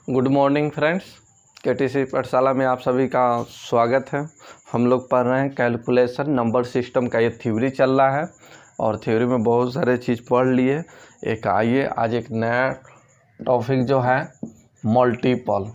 Good morning friends, KTC पाठशाला में आप सभी का स्वागत है। हम लोग पढ़ रहे हैं कैलकुलेशन नंबर सिस्टम का। ये थ्योरी चल रहा है और थ्योरी में बहुत सारे चीज़ पढ़ लिए। आइए आज एक नया टॉपिक जो है मल्टीपल।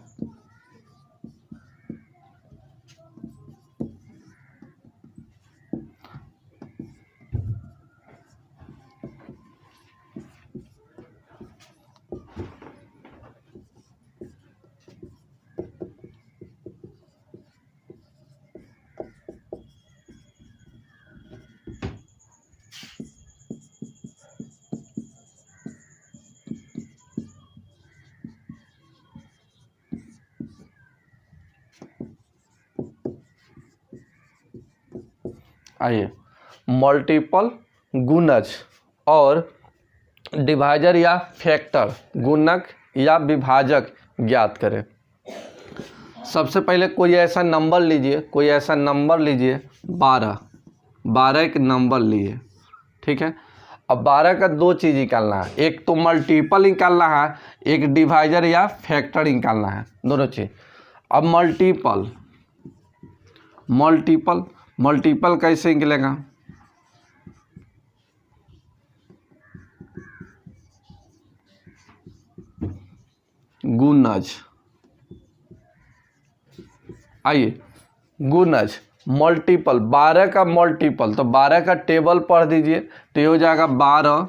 आइए मल्टीपल गुणज और डिवाइजर या फैक्टर, गुणक या विभाजक ज्ञात करें। सबसे पहले कोई ऐसा नंबर लीजिए, 12 एक नंबर लिए, ठीक है। अब 12 का दो चीज़ निकालना है, एक तो मल्टीपल निकालना है, एक डिवाइजर या फैक्टर निकालना है, दोनों चीज़। अब मल्टीपल कैसे निकलेगा? गुणज। आइए गुणज मल्टीपल, 12 का मल्टीपल, तो 12 का टेबल पढ़ दीजिए तो ये हो जाएगा 12,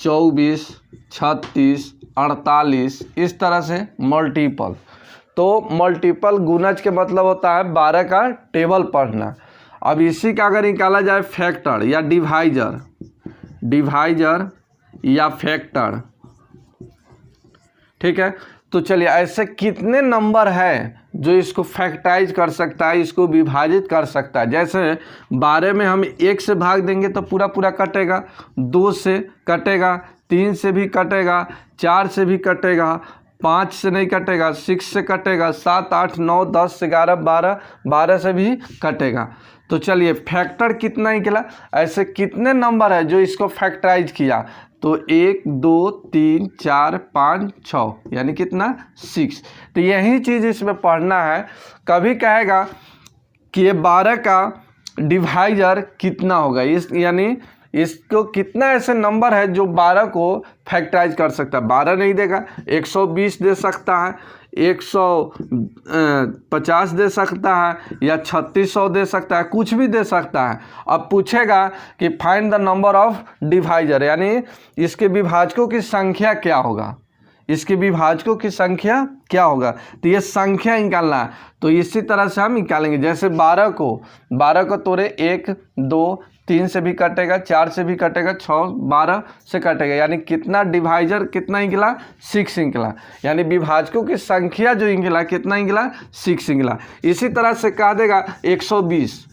24, 36, 48, इस तरह से मल्टीपल। तो मल्टीपल गुणज के मतलब होता है 12 का टेबल पढ़ना। अब इसी का अगर निकाला जाए फैक्टर या डिवाइजर या फैक्टर, ठीक है। तो चलिए ऐसे कितने नंबर है जो इसको फैक्टराइज कर सकता है, इसको विभाजित कर सकता है। जैसे 12 में हम 1 से भाग देंगे तो पूरा पूरा कटेगा, 2 से कटेगा, 3 से भी कटेगा, 4 से भी कटेगा, 5 से नहीं कटेगा, 6 से कटेगा, 7, 8, 9, 10, 11, 12 से भी कटेगा। तो चलिए फैक्टर कितना निकला, ऐसे कितने नंबर है जो इसको फैक्टराइज किया? तो 1, 2, 3, 4, 5, 6, यानी कितना? 6। तो यही चीज़ इसमें पढ़ना है। कभी कहेगा कि ये 12 का डिवाइजर कितना होगा, यानी इसको कितना ऐसे नंबर है जो 12 को फैक्टराइज कर सकता है। 12 नहीं देगा, 120 दे सकता है, 150 दे सकता है, या 3600 दे सकता है, कुछ भी दे सकता है। अब पूछेगा कि find the number of divisor, यानी इसके विभाजकों की संख्या क्या होगा, इसके विभाजकों की संख्या क्या होगा। तो ये संख्या निकालना है, तो इसी तरह से हम निकालेंगे। जैसे 12 को तोड़े 1, 2, 3 से भी कटेगा, 4 से भी कटेगा, 6, 12 से कटेगा, यानी कितना डिवाइजर कितना निकला? 6 निकला। यानी विभाजकों की संख्या जो निकला कितना निकला? 6 निकला। इसी तरह से कह देगा 120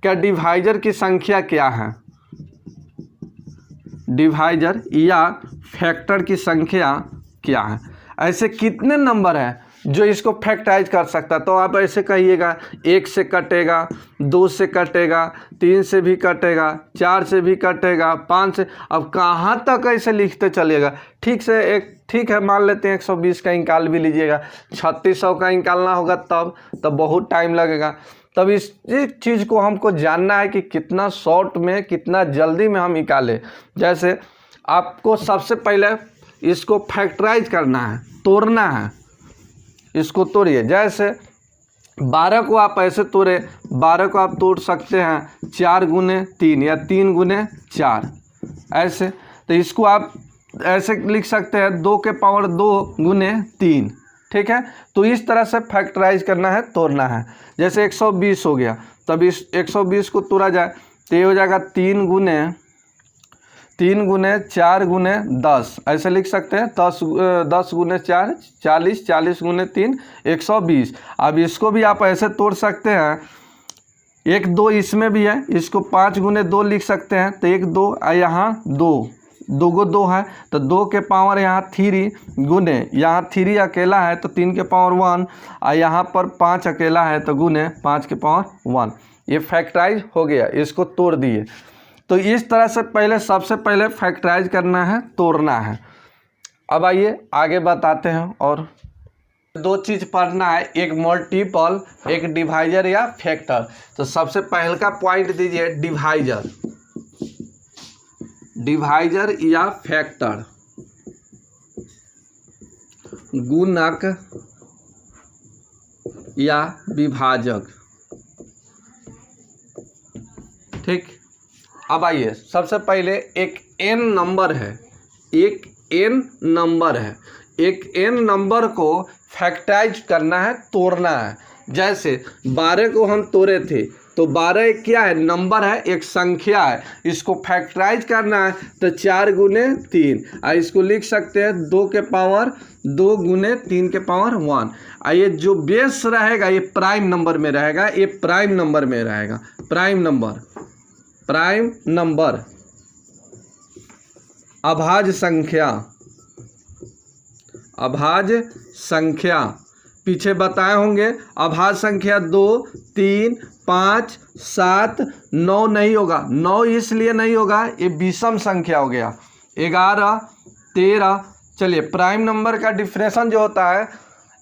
का डिवाइजर की संख्या क्या है, डिवाइजर या फैक्टर की संख्या क्या है। ऐसे कितने नंबर हैं जो इसको फैक्टराइज कर सकता है। तो आप ऐसे कहिएगा 1 से कटेगा, 2 से कटेगा, 3 से भी कटेगा, 4 से भी कटेगा, 5 से। अब कहाँ तक ऐसे लिखते चलिएगा। ठीक है, मान लेते हैं 120 का निकाल भी लीजिएगा, 3600 का निकालना होगा तब बहुत टाइम लगेगा। तब इस चीज़ को हमको जानना है कि कितना शॉर्ट में, कितना जल्दी में हम निकालें। जैसे आपको सबसे पहले इसको फैक्टराइज करना है, तोड़ना है, इसको तोड़िए। जैसे 12 को आप ऐसे तोड़े, 12 को आप तोड़ सकते हैं 4 गुने 3 या 3 गुने 4 ऐसे। तो इसको आप ऐसे लिख सकते हैं 2 के पावर 2 गुने 3, ठीक है। तो इस तरह से फैक्टराइज करना है, तोड़ना है। जैसे 120 हो गया, तब इस 120 को तोड़ा जाए तो ये हो जाएगा 3 गुने 4 गुने 10, ऐसे लिख सकते हैं। 10 गुने 4 40, 40 गुने 3 120। अब इसको भी आप ऐसे तोड़ सकते हैं, 1, 2 इसमें भी है, इसको 5 गुने 2 लिख सकते हैं। तो 1, 2, यहाँ 2 को 2 है, तो 2 के पावर यहाँ 3 गुने, यहाँ 3 अकेला है तो 3 के पावर 1, और यहाँ पर 5 अकेला है तो गुने 5 के पावर 1। ये फैक्टराइज हो गया, इसको तोड़ दिए। तो इस तरह से सबसे पहले फैक्टराइज करना है, तोड़ना है। अब आइए आगे बताते हैं। और दो चीज़ पढ़ना है, एक मल्टीपल, एक डिवाइजर या फैक्टर। तो सबसे पहले का पॉइंट दीजिए डिवाइजर, डिवाइजर या फैक्टर, गुणक या विभाजक। ठीक, अब आइए सबसे पहले एक n नंबर है, एक n नंबर है, एक n नंबर को फैक्टराइज करना है, तोड़ना है। जैसे 12 को हम तोड़े थे, तो 12 एक क्या है, नंबर है, एक संख्या है। इसको फैक्टराइज करना है तो 4 गुने 3, इसको लिख सकते हैं 2 के पावर 2 गुने 3 के पावर 1। ये जो बेस रहेगा ये प्राइम नंबर में रहेगा, ये प्राइम नंबर में रहेगा, प्राइम नंबर, प्राइम नंबर। अभाज्य संख्या, अभाज्य संख्या पीछे बताए होंगे। अभाज्य संख्या 2, 3, 5, 7, 9 नहीं होगा। 9 इसलिए नहीं होगा, ये विषम संख्या हो गया। 11, 13। चलिए, प्राइम नंबर का डिफरेंशन जो होता है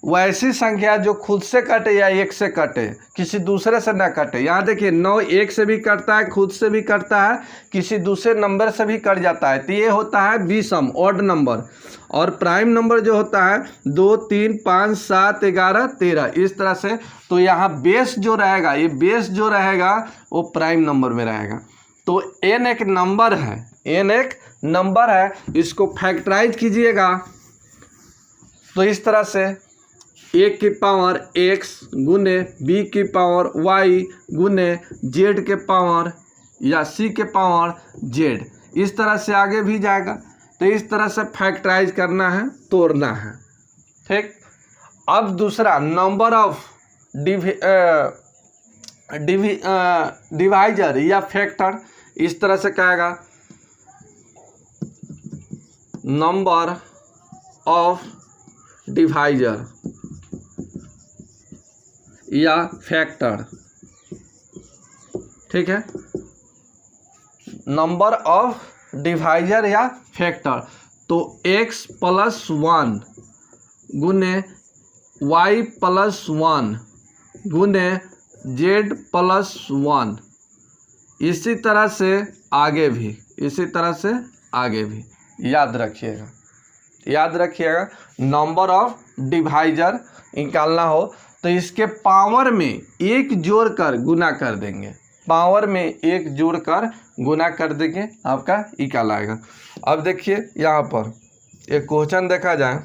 वैसी संख्या जो खुद से कटे या एक से कटे, किसी दूसरे से ना कटे। यहाँ देखिए 9 एक से भी कटता है, खुद से भी कटता है, किसी दूसरे नंबर से भी कट जाता है, तो ये होता है विषम, ऑड नंबर। और प्राइम नंबर जो होता है 2, 3, 5, 7, 11, 13, इस तरह से। तो यहाँ बेस जो रहेगा, ये बेस जो रहेगा वो प्राइम नंबर में रहेगा। तो n एक नंबर है, n एक नंबर है, इसको फैक्टराइज कीजिएगा तो इस तरह से a की पावर x गुने b की पावर y गुने z के पावर या c के पावर z, इस तरह से आगे भी जाएगा। तो इस तरह से फैक्टराइज करना है, तोड़ना है। ठीक, अब दूसरा नंबर ऑफ डिवाइजर या फैक्टर, इस तरह से कहेगा नंबर ऑफ डिवाइजर या फैक्टर। ठीक है, नंबर ऑफ डिवाइजर या फैक्टर। तो x प्लस 1 गुने y प्लस 1 गुने z प्लस 1, इसी तरह से आगे भी, इसी तरह से आगे भी। याद रखिएगा, याद रखिएगा। नंबर ऑफ डिवाइजर निकालना हो तो इसके पावर में 1 जोड़कर गुना कर देंगे, पावर में 1 जोड़कर गुना कर देंगे, आपका निकाल आएगा। अब देखिए यहाँ पर एक क्वेश्चन देखा जाए।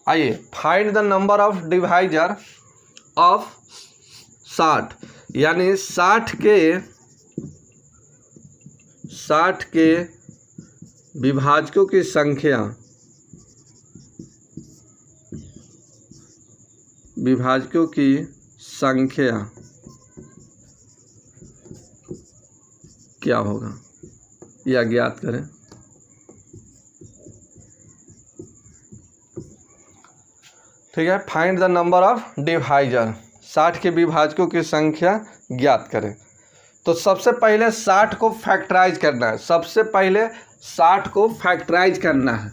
आइए, find the number of divisor of 60, यानी 60 के विभाजकों की संख्या, विभाजकों की संख्या क्या होगा, या ज्ञात करें। ठीक है, find the number of divisor, 60 के विभाजकों की संख्या ज्ञात करें। तो सबसे पहले 60 को फैक्टराइज करना है, सबसे पहले 60 को फैक्टराइज करना है।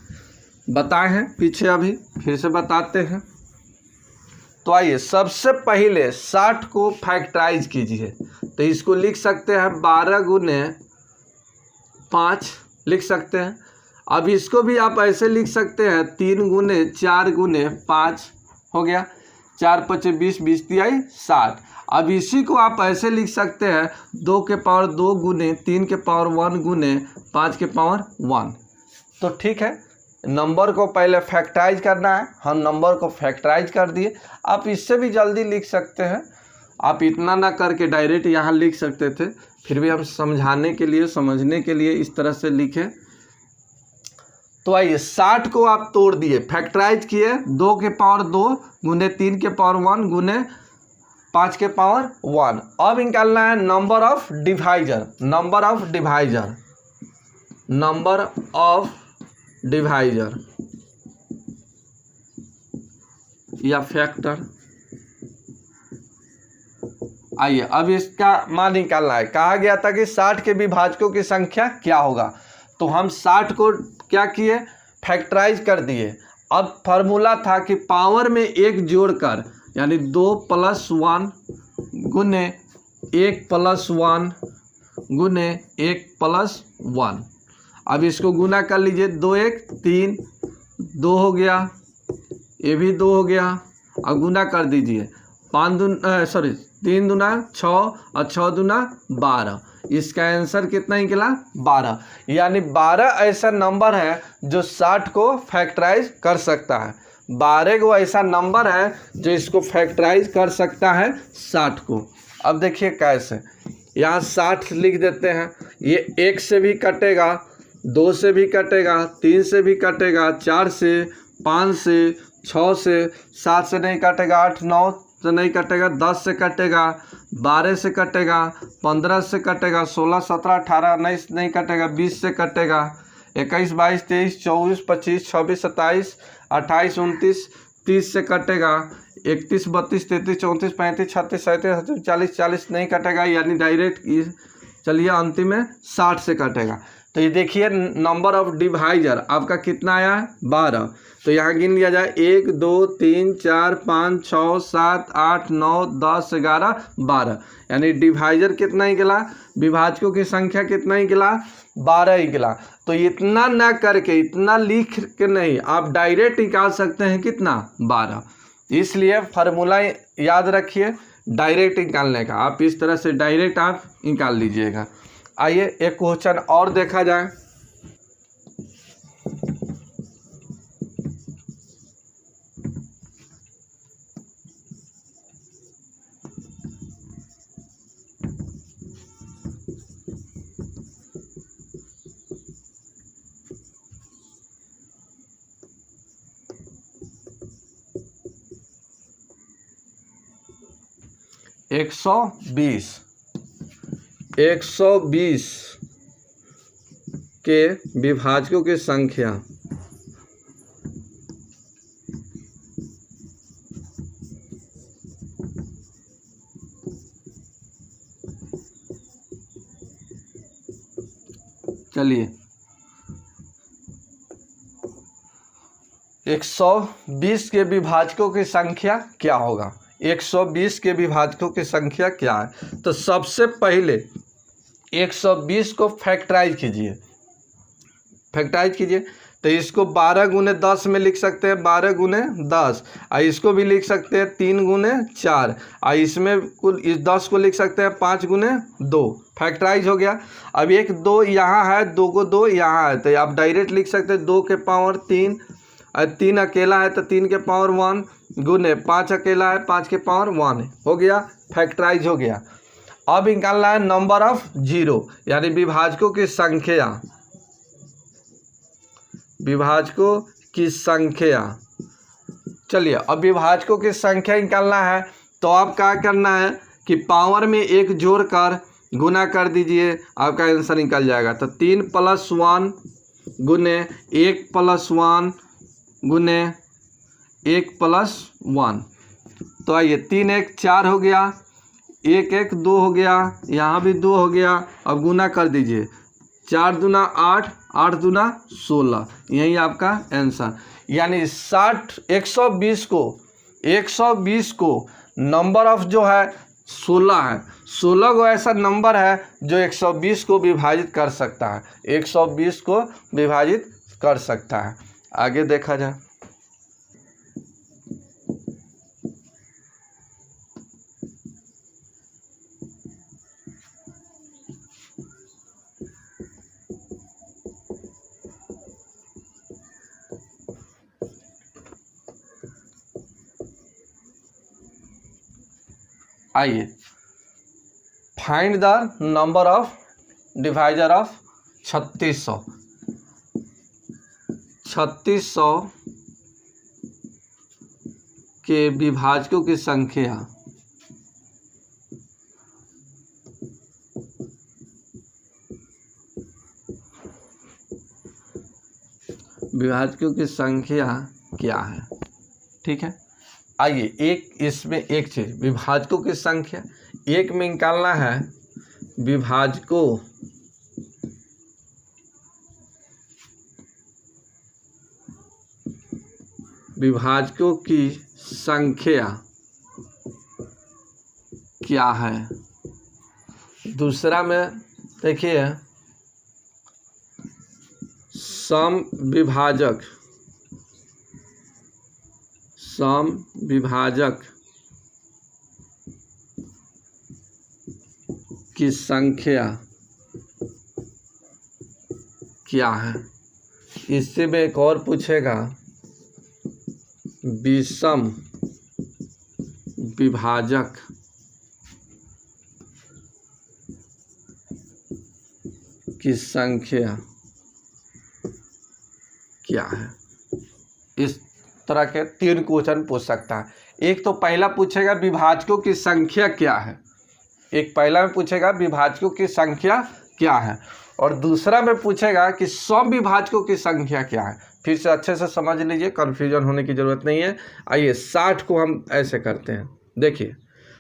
बताए हैं पीछे, अभी फिर से बताते हैं। तो आइए सबसे पहले 60 को फैक्टराइज कीजिए। तो इसको लिख सकते हैं 12 गुने 5 लिख सकते हैं। अब इसको भी आप ऐसे लिख सकते हैं 3 गुने 4 गुने 5 हो गया, 4 5 20, 20 3 60। अब इसी को आप ऐसे लिख सकते हैं 2 के पावर 2 गुने 3 के पावर 1 गुने 5 के पावर 1। तो ठीक है, नंबर को पहले फैक्टराइज करना है, हम नंबर को फैक्टराइज कर दिए। आप इससे भी जल्दी लिख सकते हैं, आप इतना ना करके डायरेक्ट यहाँ लिख सकते थे, फिर भी हम समझाने के लिए, समझने के लिए इस तरह से लिखे। तो आइए 60 को आप तोड़ दिए, फैक्टराइज किए, 2 के पावर 2 गुने 3 के पावर 1 गुने 5 के पावर 1। अब निकालना है number of divisor, number of divisor, number of divisor या फैक्टर। आइए अब इसका मान निकालना है। कहा गया था कि 60 के विभाजकों की संख्या क्या होगा, तो हम 60 को क्या किए, फैक्टराइज कर दिए। अब फार्मूला था कि पावर में 1 जोड़कर यानी 2 + 1 गुने 1 + 1 गुने 1 + 1। अब इसको गुना कर लीजिए, 2 1 3, 2 हो गया, ये भी 2 हो गया। अब गुना कर दीजिए, 3 दूना 6 और 6 दूना 12। इसका आंसर कितना निकला, 12। यानी 12 ऐसा नंबर है जो 60 को फैक्टराइज कर सकता है। 12 को ऐसा नंबर है जो इसको फैक्टराइज कर सकता है 60 को। अब देखिए कैसे, यहाँ 60 लिख देते हैं। ये 1 से भी कटेगा, 2 से भी कटेगा, 3 से भी कटेगा, 4 से, 5 से, 6 से, 7 से नहीं कटेगा, 8 9 से नहीं कटेगा, 10 से कटेगा, 12 से कटेगा, 15 से कटेगा, 16 17 18 19 नहीं कटेगा, 20 से कटेगा, 21 22 23 24 25 26 27 28 29 30 से कटेगा, 31 32 33 34 35 36 37 40 40 नहीं कटेगा, यानी डायरेक्ट चलिए अंतिम में 60 से कटेगा। तो ये देखिए नंबर ऑफ डिवाइजर आपका कितना आया है, 12। तो यहाँ गिन लिया जाए, 1 2 3 4 5 6 7 8 9 10 11 12। यानी डिवाइजर कितना निकला, विभाजकों की संख्या कितना निकला, 12 निकला। तो इतना ना करके, इतना लिख के नहीं, आप डायरेक्ट निकाल सकते हैं कितना, 12। इसलिए फार्मूला याद रखिए डायरेक्ट निकालने का। आप इस तरह से डायरेक्ट आप निकाल लीजिएगा। आइए एक क्वेश्चन और देखा जाए। एक 120 के विभाजकों की संख्या चलिए 120 के विभाजकों की संख्या क्या होगा, 120 के विभाजकों की संख्या क्या है। तो सबसे पहले 120 को फैक्टराइज कीजिए, फैक्टराइज कीजिए। तो इसको 12 गुने 10 में लिख सकते हैं, 12 गुने 10। और इसको भी लिख सकते हैं 3 गुने 4। और इसमें कुल इस 10 को लिख सकते हैं 5 गुने 2। फैक्टराइज हो गया। अब 1 2 यहाँ है, 2 को 2 यहाँ है, तो आप डायरेक्ट लिख सकते हैं 2 के पावर 3। और 3 अकेला है तो 3 के पावर 1 गुने 5 अकेला है, 5 के पावर 1 हो गया, फैक्टराइज हो गया। अब निकालना है नंबर ऑफ जीरो, यानी विभाजकों की संख्या, विभाजकों की संख्या। चलिए अब विभाजकों की संख्या निकालना है। तो आप क्या करना है कि पावर में 1 जोड़कर गुना कर दीजिए, आपका आंसर निकल जाएगा। तो 3 + 1 गुने 1 + 1 गुने 1 + 1। तो आइए 3 1 4 हो गया, 1 1 2 हो गया, यहाँ भी 2 हो गया। अब गुना कर दीजिए, 4 दूना 8, 8 दूना 16, यही आपका आंसर। यानी 120 को नंबर ऑफ जो है 16 है। 16 को ऐसा नंबर है जो 120 को विभाजित कर सकता है, 120 को विभाजित कर सकता है। आगे देखा जाए। आइए find the number of divisor of 3600। 3600 के विभाजकों की संख्या विभाजकों की संख्या क्या है। ठीक है, आइए एक इसमें एक चीज, विभाजकों की संख्या एक में निकालना है विभाजकों की संख्या क्या है। दूसरा में देखिए सम विभाजक की संख्या क्या है। इससे में एक और पूछेगा विषम विभाजक की संख्या क्या है। इस तरह के 3 क्वेश्चन पूछ सकता है। एक तो पहला पूछेगा विभाजकों की संख्या क्या है, एक पहला में पूछेगा विभाजकों की संख्या क्या है, और दूसरा में पूछेगा कि सम विभाजकों की संख्या क्या है। फिर से अच्छे से समझ लीजिए, कन्फ्यूजन होने की जरूरत नहीं है। आइए 60 को हम ऐसे करते हैं। देखिए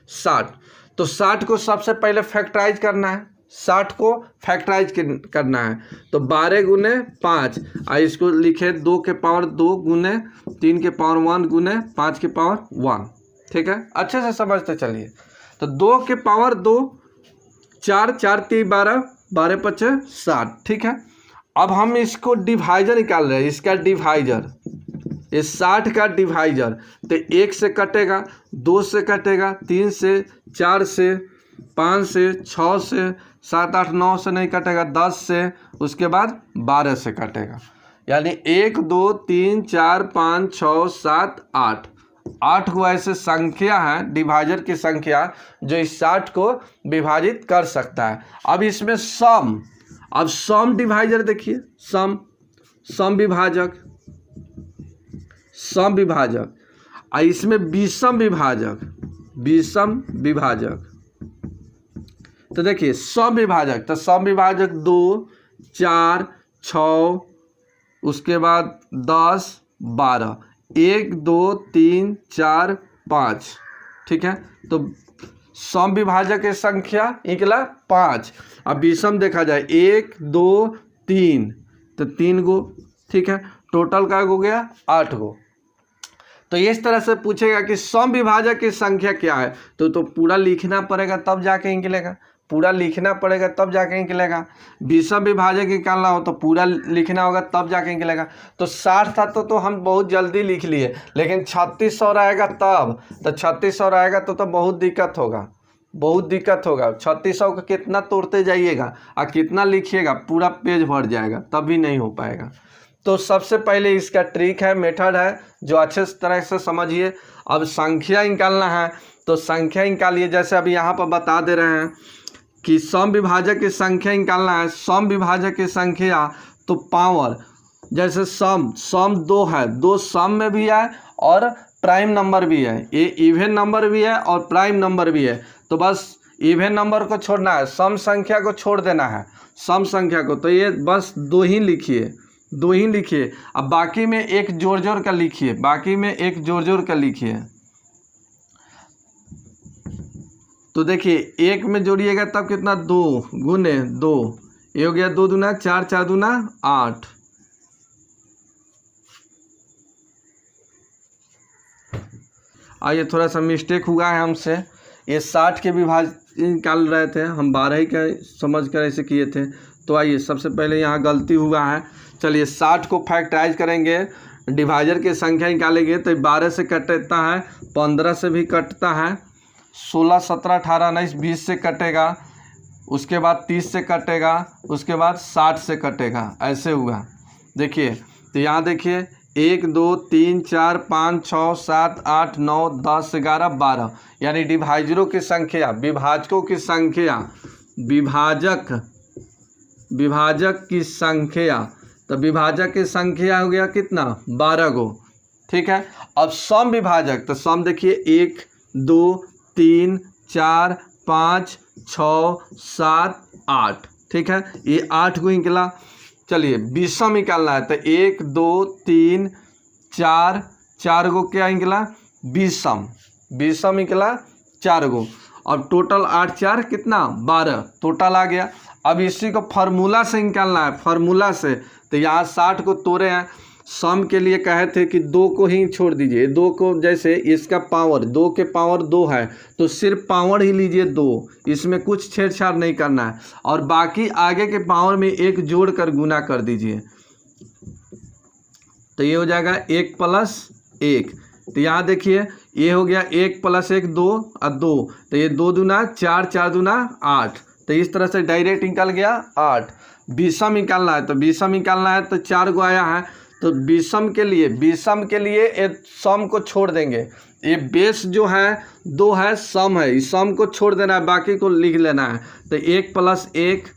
60, तो 60 को सबसे पहले फैक्टराइज करना है, 60 को फैक्टराइज करना है। तो 12 गुने 5, इसको लिखे 2 के पावर 2 गुने 3 के पावर 1 गुने 5 के पावर 1। ठीक है, अच्छे से समझते चलिए। तो 2 के पावर 2, 4 4 3 12, 12 5 60। ठीक है, अब हम इसको डिवाइजर निकाल रहे हैं, इसका डिवाइजर, इस 60 का डिवाइजर। तो 1 से कटेगा, 2 से कटेगा, 3 से, 4 से, 5 से, 6 से, 7 8 9 से नहीं कटेगा, 10 से, उसके बाद 12 से कटेगा। यानी 1 2 3 4 5 6 7 8, 8 को ऐसे संख्या है, डिवाइजर की संख्या, जो इस 60 को विभाजित कर सकता है। अब इसमें सम, अब सम डिवाइजर देखिए, सम विभाजक, और इसमें विषम विभाजक। तो देखिए सम विभाजक, तो सम विभाजक 2 4 6, उसके बाद 10 12, 1 2 3 4 5। ठीक है, तो सम विभाजक की संख्या निकला 5। अब विषम देखा जाए 1 2 3, तो 3 गो। ठीक है, टोटल का हो गया 8 गो। तो इस तरह से पूछेगा कि सम विभाजक की संख्या क्या है, तो पूरा लिखना पड़ेगा तब जाके निकलेगा, पूरा लिखना पड़ेगा तब जाके निकलेगा। विषम विभाजक निकालना हो तो पूरा लिखना होगा तब जाके निकलेगा। तो 60 था तो हम बहुत जल्दी लिख लिए, लेकिन 3600 रहेगा तब, तो 3600 रहेगा तो बहुत दिक्कत होगा, 3600 का कितना तोड़ते जाइएगा और कितना लिखिएगा, पूरा पेज भर जाएगा, तब भी नहीं हो पाएगा। तो सबसे पहले इसका ट्रिक है, मेथड है, जो अच्छे तरह से समझिए। अब संख्या निकालना है, तो संख्या निकालिए। जैसे अभी यहाँ पर बता दे रहे हैं कि सम विभाजक की संख्या निकालना है। सम विभाजक की संख्या तो पावर, जैसे सम 2 है, 2 सम में भी है और प्राइम नंबर भी है, ये इवन नंबर भी है और प्राइम नंबर भी है। तो बस इवन नंबर को छोड़ना है, सम संख्या को छोड़ देना है, सम संख्या को। तो ये बस 2 ही लिखिए। अब बाकी में एक जोड़ कर लिखिए, तो देखिए 1 में जोड़िएगा तब कितना, 2 गुने 2, ये हो गया 2 दूना 4, 4 दूना 8। आइए थोड़ा सा मिस्टेक हुआ है हमसे, ये 60 के विभाजक निकाल रहे थे हम, 12 ही का समझ कर ऐसे किए थे। तो आइए सबसे पहले यहाँ गलती हुआ है। चलिए 60 को फैक्टराइज करेंगे, डिवाइजर की संख्या निकालेंगे। तो 12 से कटता है, 15 से भी कटता है, 16 17 18 19 20 से कटेगा, उसके बाद 30 से कटेगा, उसके बाद 60 से कटेगा, ऐसे हुआ। देखिए तो यहाँ देखिए 1 2 3 4 5 6 7 8 9 10 11 12, यानी डिवाइजरों की संख्या, विभाजकों की संख्या, विभाजक की संख्या। तो विभाजक की संख्या हो गया कितना, 12 गो। ठीक है, अब सम विभाजक, तो सम देखिए 1 2 3 4 5 6 7 8। ठीक है, ये 8 गो निकला। चलिए विषम निकालना है, तो 1 2 3 4, 4 गो क्या निकला विषम, विषम निकला 4 गो। अब टोटल 8 4 कितना 12 टोटल आ गया। अब इसी को फार्मूला से निकालना है, फार्मूला से। तो यहाँ 60 को तोड़े हैं, सम के लिए कहे थे कि 2 को ही छोड़ दीजिए, 2 को, जैसे इसका पावर 2 के पावर 2 है तो सिर्फ पावर ही लीजिए 2, इसमें कुछ छेड़छाड़ नहीं करना है। और बाकी आगे के पावर में 1 जोड़ कर गुना कर दीजिए, तो ये हो जाएगा 1 + 1। तो यहाँ देखिए ये हो गया 1 + 1 2 और 2, तो ये 2 दूना 4, 4 दूना 8। तो इस तरह से डायरेक्ट निकल गया 8। विषम निकालना है, तो विषम निकालना है तो 4 गो आया है, तो विषम के लिए एक सम को छोड़ देंगे। ये बेस जो है 2 है, सम है, इस सम को छोड़ देना है, बाकी को लिख लेना है। तो 1 + 1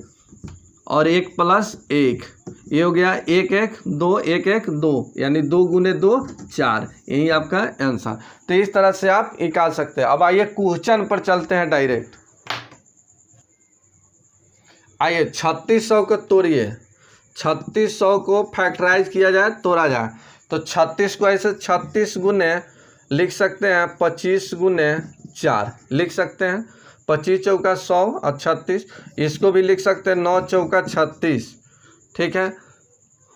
और 1 + 1, ये हो गया 1 1 2 1 1 2, यानी 2 × 2 4, यही आपका आंसर। तो इस तरह से आप निकाल सकते हैं। अब आइए क्वेश्चन पर चलते हैं डायरेक्ट। आइए 3600 को तोड़िए, 3600 को फैक्टराइज किया जाए, तोड़ा जाए, तो 36 को ऐसे 36 गुने लिख सकते हैं 25 × 4 लिख सकते हैं, 25 चौका 100 और 36, इसको भी लिख सकते हैं 9 चौका 36, ठीक है।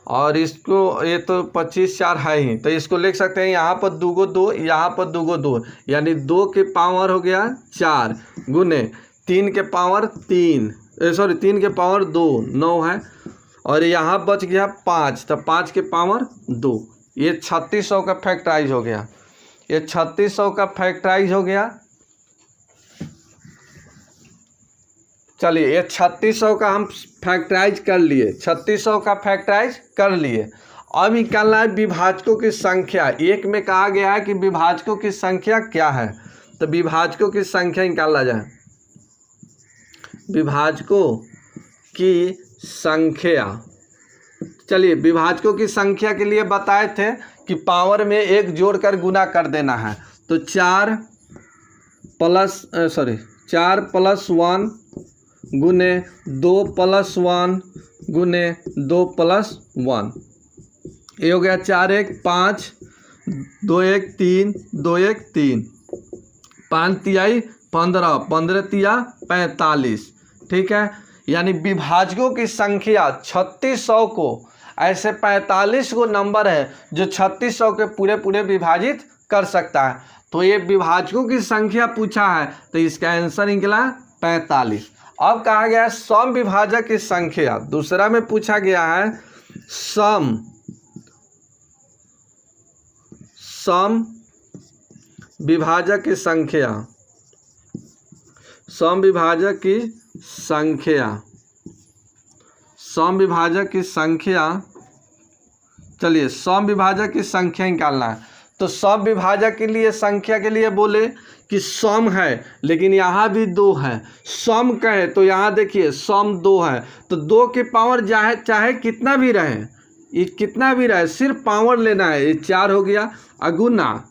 और इसको ये तो 25 4 है ही, तो इसको लिख सकते हैं यहाँ पर 2 गो 2, यहाँ पर 2 गो 2, यानी 2 के पावर हो गया 4 गुने 3 के पावर 3, सॉरी 3 के पावर 2 9 है, और यहाँ बच गया 5, तो 5 के पावर 2। ये 3600 का फैक्टराइज हो गया, ये 3600 का फैक्टराइज हो गया। चलिए ये 3600 का हम फैक्टराइज कर लिए, 3600 का फैक्टराइज कर लिए। अब निकालना है विभाजकों की संख्या। एक में कहा गया है कि विभाजकों की संख्या क्या है, तो विभाजकों की संख्या निकाला जाए। विभाजकों की संख्या, चलिए विभाजकों की संख्या के लिए बताए थे कि पावर में 1 जोड़कर गुना कर देना है, तो 4 + 1 गुने 2 + 1 गुने 2 + 1, ये हो गया 4 1 5 2 1 3 2 1 3, 5 तिहाई 15 15 तिया 45, ठीक है। यानी विभाजकों की संख्या 3600 को, ऐसे 45 को नंबर है जो 3600 के पूरे पूरे विभाजित कर सकता है। तो ये विभाजकों की संख्या पूछा है, तो इसका आंसर निकला 45। अब कहा गया है सम विभाजक की संख्या, दूसरा में पूछा गया है सम विभाजक की संख्या, सम विभाजक की संख्या, सम विभाजक की संख्या। चलिए सम विभाजक की संख्या निकालना है, तो सम विभाजक के लिए संख्या के लिए बोले कि सम है, लेकिन यहाँ भी 2 है, सम कहे तो यहाँ देखिए सम 2 है, तो 2 के पावर चाहे कितना भी रहे, ये कितना भी रहे, सिर्फ पावर लेना है। ये 4 हो गया अगुना,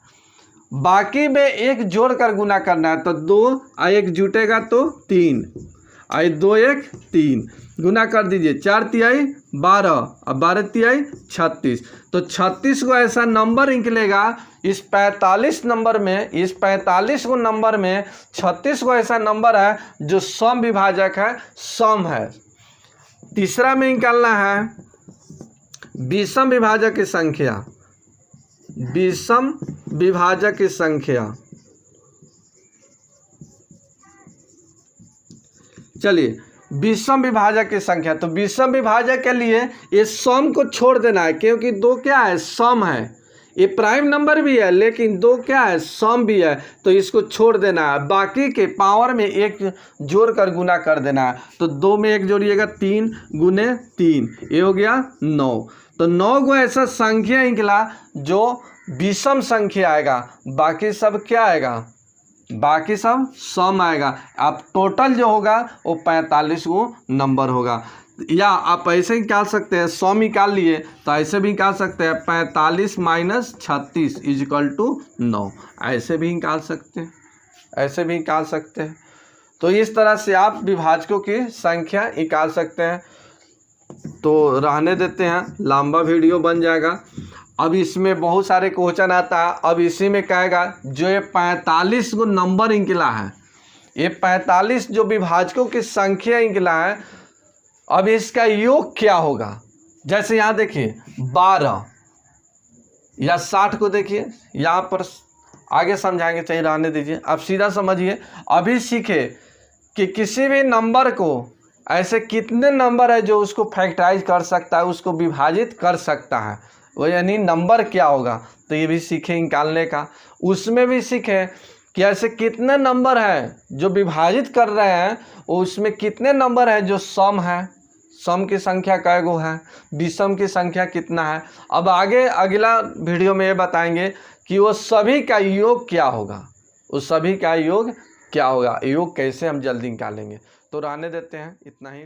बाकी में 1 जोड़ कर गुना करना है, तो 2 और 1 जुटेगा तो 3, आई 2 1 3 गुना कर दीजिए, 4 तिहाई 12 और 12 तिहाई 36, तो 36 को ऐसा नंबर निकलेगा इस 45 नंबर में, इस 45 को नंबर में 36 को ऐसा नंबर है जो सम विभाजक है, सम है। तीसरा में निकालना है विषम विभाजक की संख्या, विषम विभाजक की संख्या। चलिए विषम विभाजक की संख्या, तो विषम विभाजक के लिए ये सम को छोड़ देना है, क्योंकि 2 क्या है सम है, ये प्राइम नंबर भी है लेकिन 2 क्या है सम भी है, तो इसको छोड़ देना है, बाकी के पावर में 1 जोड़ कर गुना कर देना है। तो 2 में 1 जोड़िएगा 3 गुने 3, ये हो गया 9। तो 9 को ऐसा संख्या निकला जो विषम संख्या आएगा, बाकी सब क्या आएगा, बाकी सब सम आएगा। आप टोटल जो होगा वो 45 को नंबर होगा। या आप ऐसे निकाल सकते हैं, 100 निकाल लिए तो ऐसे भी निकाल सकते हैं 45 - 36 = 9, ऐसे भी निकाल सकते हैं, ऐसे भी निकाल सकते हैं। तो इस तरह से आप विभाजकों की संख्या निकाल सकते हैं। तो रहने देते हैं, लंबा वीडियो बन जाएगा। अब इसमें बहुत सारे क्वेश्चन आता है। अब इसी में कहेगा जो ये 45 को नंबर निकला है, ये 45 जो विभाजकों की संख्या निकला है, अब इसका योग क्या होगा। जैसे यहाँ देखिए 12 या 60 को देखिए, यहाँ पर आगे समझाएंगे, चाहिए रहने दीजिए। अब सीधा समझिए, अभी सीखे कि किसी भी नंबर को ऐसे कितने नंबर है जो उसको फैक्टराइज कर सकता है, उसको विभाजित कर सकता है, वो यानी नंबर क्या होगा। तो ये भी सीखे निकालने का। उसमें भी सीखे कि ऐसे कितने नंबर है जो विभाजित कर रहे हैं, उसमें कितने नंबर है जो सम है, सम की संख्या कै गो है, विषम की संख्या कितना है। अब आगे अगला वीडियो में ये बताएंगे कि वो सभी का योग क्या होगा, उस सभी का योग क्या होगा, योग कैसे हम जल्दी निकालेंगे। तो रहने देते हैं, इतना ही।